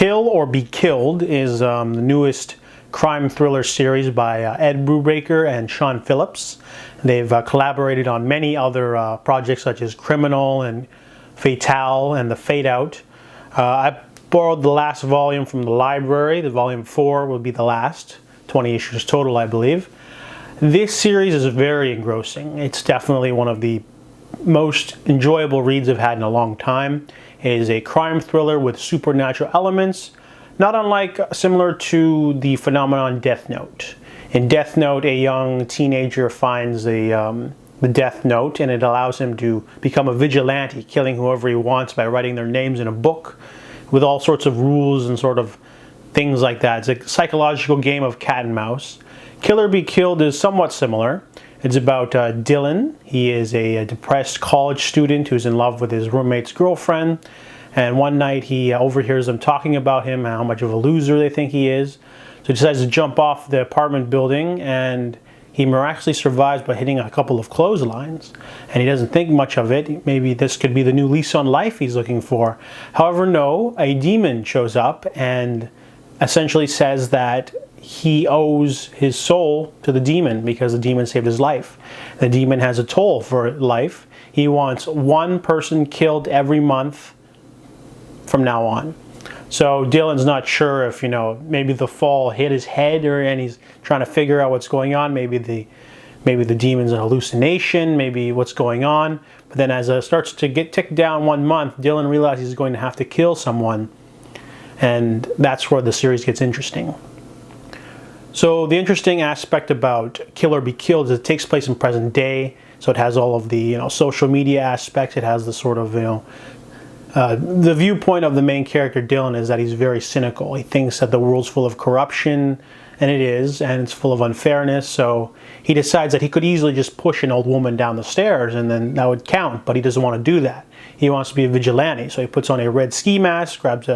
Kill or Be Killed is the newest crime thriller series by Ed Brubaker and Sean Phillips. They've collaborated on many other projects such as Criminal and Fatale and The Fade Out. I borrowed the last volume from the library. The volume 4 will be the last, 20 issues total, I believe. This series is very engrossing. It's definitely one of the most enjoyable reads I've had in a long time. It is a crime thriller with supernatural elements, not unlike similar to the phenomenon Death Note. In Death Note, a young teenager finds the Death Note, and it allows him to become a vigilante, killing whoever he wants by writing their names in a book with all sorts of rules and sort of things like that. It's a psychological game of cat and mouse. Kill or Be Killed is somewhat similar. It's about Dylan. He is a depressed college student who's in love with his roommate's girlfriend. And one night he overhears them talking about him and how much of a loser they think he is. So he decides to jump off the apartment building, and he miraculously survives by hitting a couple of clotheslines. And he doesn't think much of it. Maybe this could be the new lease on life he's looking for. However, no, a demon shows up and essentially says that he owes his soul to the demon because the demon saved his life. The demon has a toll for life. He wants one person killed every month from now on. So Dylan's not sure if, maybe the fall hit his head, and he's trying to figure out what's going on. Maybe the demon's an hallucination, maybe what's going on. But then as it starts to get ticked down 1 month, Dylan realizes he's going to have to kill someone. And that's where the series gets interesting. So the interesting aspect about Kill or Be Killed is it takes place in present day. So it has all of the social media aspects. It has the sort of the viewpoint of the main character Dylan is that he's very cynical. He thinks that the world's full of corruption, and it is, and it's full of unfairness. So he decides that he could easily just push an old woman down the stairs and then that would count, but he doesn't want to do that. He wants to be a vigilante. So he puts on a red ski mask, grabs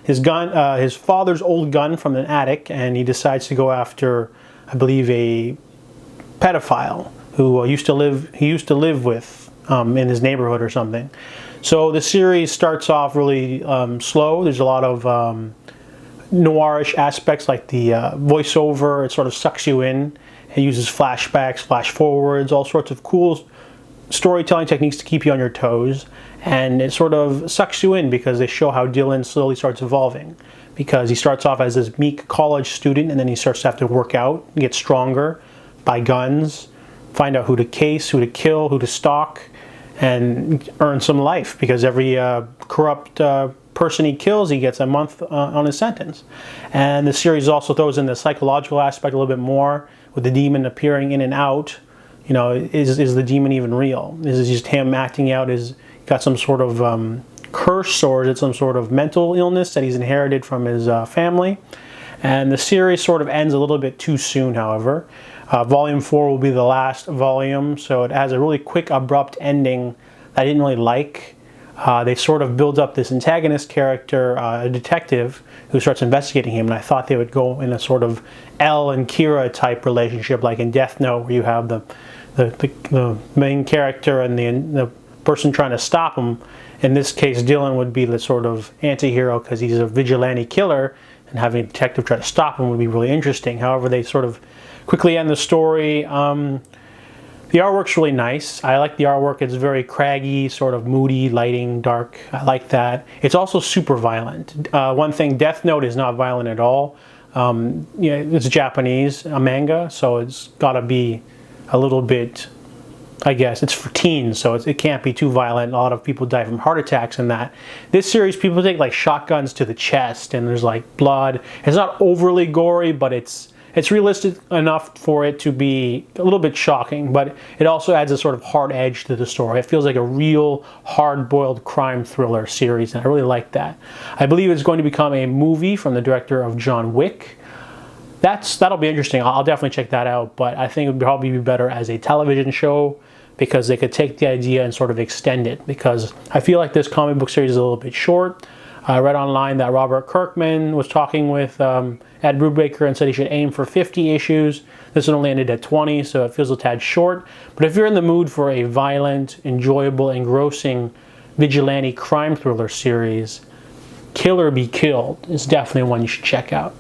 his gun, his father's old gun from an attic, and he decides to go after, I believe, a pedophile who he used to live with in his neighborhood or something. So the series starts off really slow. There's a lot of noirish aspects like the voiceover. It sort of sucks you in. It uses flashbacks, flash forwards, all sorts of cool storytelling techniques to keep you on your toes. And it sort of sucks you in because they show how Dylan slowly starts evolving. Because he starts off as this meek college student, and then he starts to have to work out, get stronger, buy guns, find out who to case, who to kill, who to stalk, and earn some life, because every corrupt person he kills, he gets a month on his sentence. And the series also throws in the psychological aspect a little bit more, with the demon appearing in and out. Is the demon even real? Is it just him acting out? Is he got some sort of curse, or is it some sort of mental illness that he's inherited from his family? And the series sort of ends a little bit too soon, however. Volume 4 will be the last volume, so it has a really quick, abrupt ending that I didn't really like. They sort of build up this antagonist character, a detective, who starts investigating him, and I thought they would go in a sort of Elle and Kira type relationship, like in Death Note, where you have the main character and the person trying to stop him. In this case, Dylan would be the sort of anti-hero because he's a vigilante killer, and having a detective try to stop him would be really interesting. However, they sort of quickly end the story. The artwork's really nice. I like the artwork. It's very craggy, sort of moody, lighting, dark. I like that. It's also super violent. One thing, Death Note is not violent at all. It's Japanese, a manga, so it's got to be a little bit, I guess, it's for teens, so it can't be too violent. A lot of people die from heart attacks in that. This series, people take like shotguns to the chest, and there's like blood. It's not overly gory, but it's realistic enough for it to be a little bit shocking, but it also adds a sort of hard edge to the story. It feels like a real hard-boiled crime thriller series, and I really like that. I believe it's going to become a movie from the director of John Wick. That'll be interesting. I'll definitely check that out, but I think it would probably be better as a television show, because they could take the idea and sort of extend it, because I feel like this comic book series is a little bit short. I read online that Robert Kirkman was talking with Ed Brubaker and said he should aim for 50 issues. This one only ended at 20, so it feels a tad short. But if you're in the mood for a violent, enjoyable, engrossing vigilante crime thriller series, Kill or Be Killed is definitely one you should check out.